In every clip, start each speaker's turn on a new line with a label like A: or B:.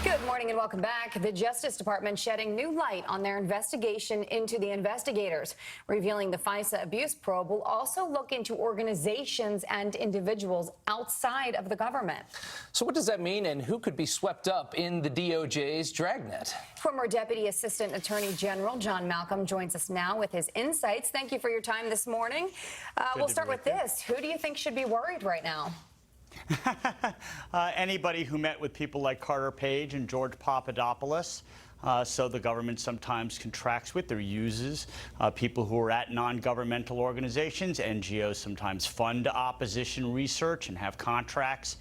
A: Good morning and welcome back. The Justice Department shedding new light on their investigation into the investigators, revealing the FISA abuse probe will also look into organizations and individuals outside of the government.
B: So what does that mean, and who could be swept up in the DOJ's dragnet?
A: Former Deputy Assistant Attorney General John Malcolm joins us now with his insights. Thank you for your time this morning. We'll start with this. Who do you think should be worried right now?
C: Anybody who met with people like Carter Page and George Papadopoulos. So the government sometimes contracts with or uses people who are at non-governmental organizations. NGOs sometimes fund opposition research and have contracts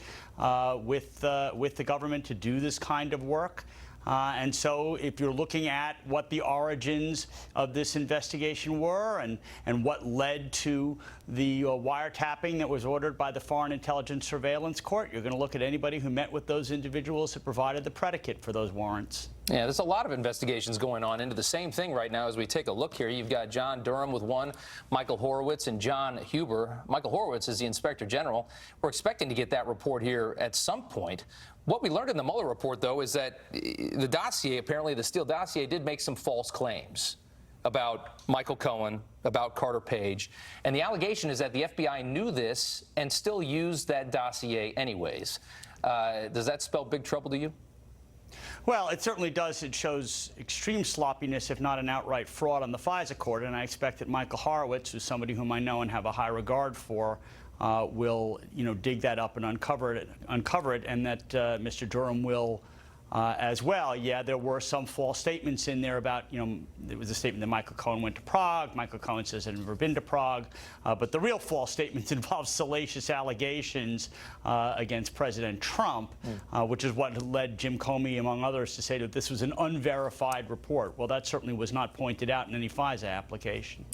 C: with the government to do this kind of work. And so if you're looking at what the origins of this investigation were and what led to the wiretapping that was ordered by the Foreign Intelligence Surveillance Court, you're going to look at anybody who met with those individuals who provided the predicate for those warrants.
B: Yeah, there's a lot of investigations going on into the same thing right now as we take a look here. You've got John Durham with one, Michael Horowitz and John Huber. Michael Horowitz is the Inspector General. We're expecting to get that report here at some point. What we learned in the Mueller report, though, is that the dossier, apparently the Steele dossier, did make some false claims about Michael Cohen, about Carter Page. And the allegation is that the FBI knew this and still used that dossier anyways. Does that spell big trouble to you?
C: Well, it certainly does. It shows extreme sloppiness, if not an outright fraud on the FISA court. And I expect that Michael Horowitz, who's somebody whom I know and have a high regard for, will, dig that up and uncover it, and that Mr. Durham will as well. Yeah, there were some false statements in there about, there was a statement that Michael Cohen went to Prague. Michael Cohen says he'd never been to Prague. But the real false statements involve salacious allegations against President Trump, which is what led Jim Comey, among others, to say that this was an unverified report. Well, that certainly was not pointed out in any FISA application.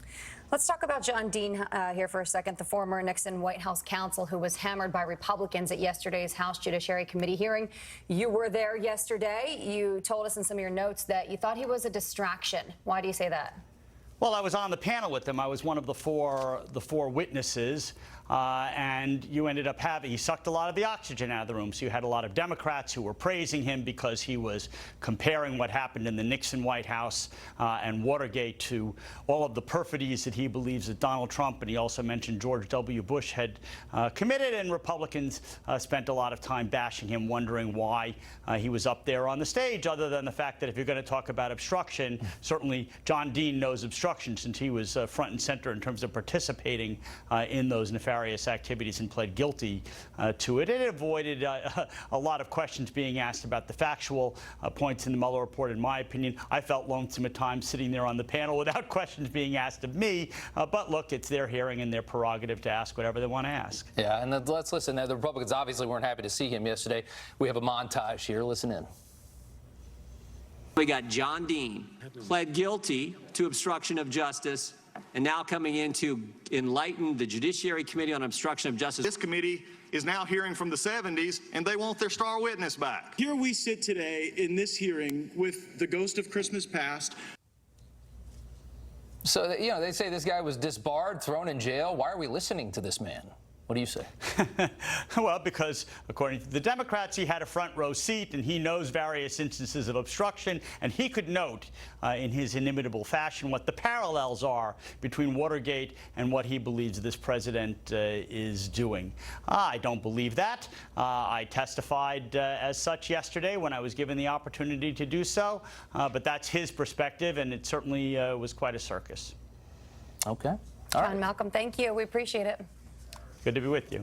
A: Let's talk about John Dean here for a second, the former Nixon White House counsel who was hammered by Republicans at yesterday's House Judiciary Committee hearing. You were there yesterday. You told us in some of your notes that you thought he was a distraction. Why do you say that?
C: Well, I was on the panel with him. I was one of the four witnesses, and you ended up he sucked a lot of the oxygen out of the room. So you had a lot of Democrats who were praising him because he was comparing what happened in the Nixon White House and Watergate to all of the perfidies that he believes that Donald Trump, and he also mentioned George W. Bush, had committed. And Republicans spent a lot of time bashing him, wondering why he was up there on the stage, other than the fact that if you're going to talk about obstruction, certainly John Dean knows obstruction, since he was front and center in terms of participating in those nefarious activities and pled guilty to it. It avoided a lot of questions being asked about the factual points in the Mueller report, in my opinion. I felt lonesome at times sitting there on the panel without questions being asked of me. But look, it's their hearing and their prerogative to ask whatever they want to ask. Yeah,
B: and let's listen. The Republicans obviously weren't happy to see him yesterday. We have a montage here. Listen in.
D: We got John Dean, pled guilty to obstruction of justice, and now coming in to enlighten the Judiciary Committee on Obstruction of Justice.
E: This committee is now hearing from the 70s, and they want their star witness back.
F: Here we sit today in this hearing with the ghost of Christmas past.
B: So, they say this guy was disbarred, thrown in jail. Why are we listening to this man? What do you say?
C: Well, because according to the Democrats, he had a front row seat and he knows various instances of obstruction, and he could note in his inimitable fashion what the parallels are between Watergate and what he believes this president is doing. I don't believe that. I testified as such yesterday when I was given the opportunity to do so, but that's his perspective, and it certainly was quite a circus.
B: Okay.
A: All right. John Malcolm, thank you. We appreciate it.
C: Good to be with you.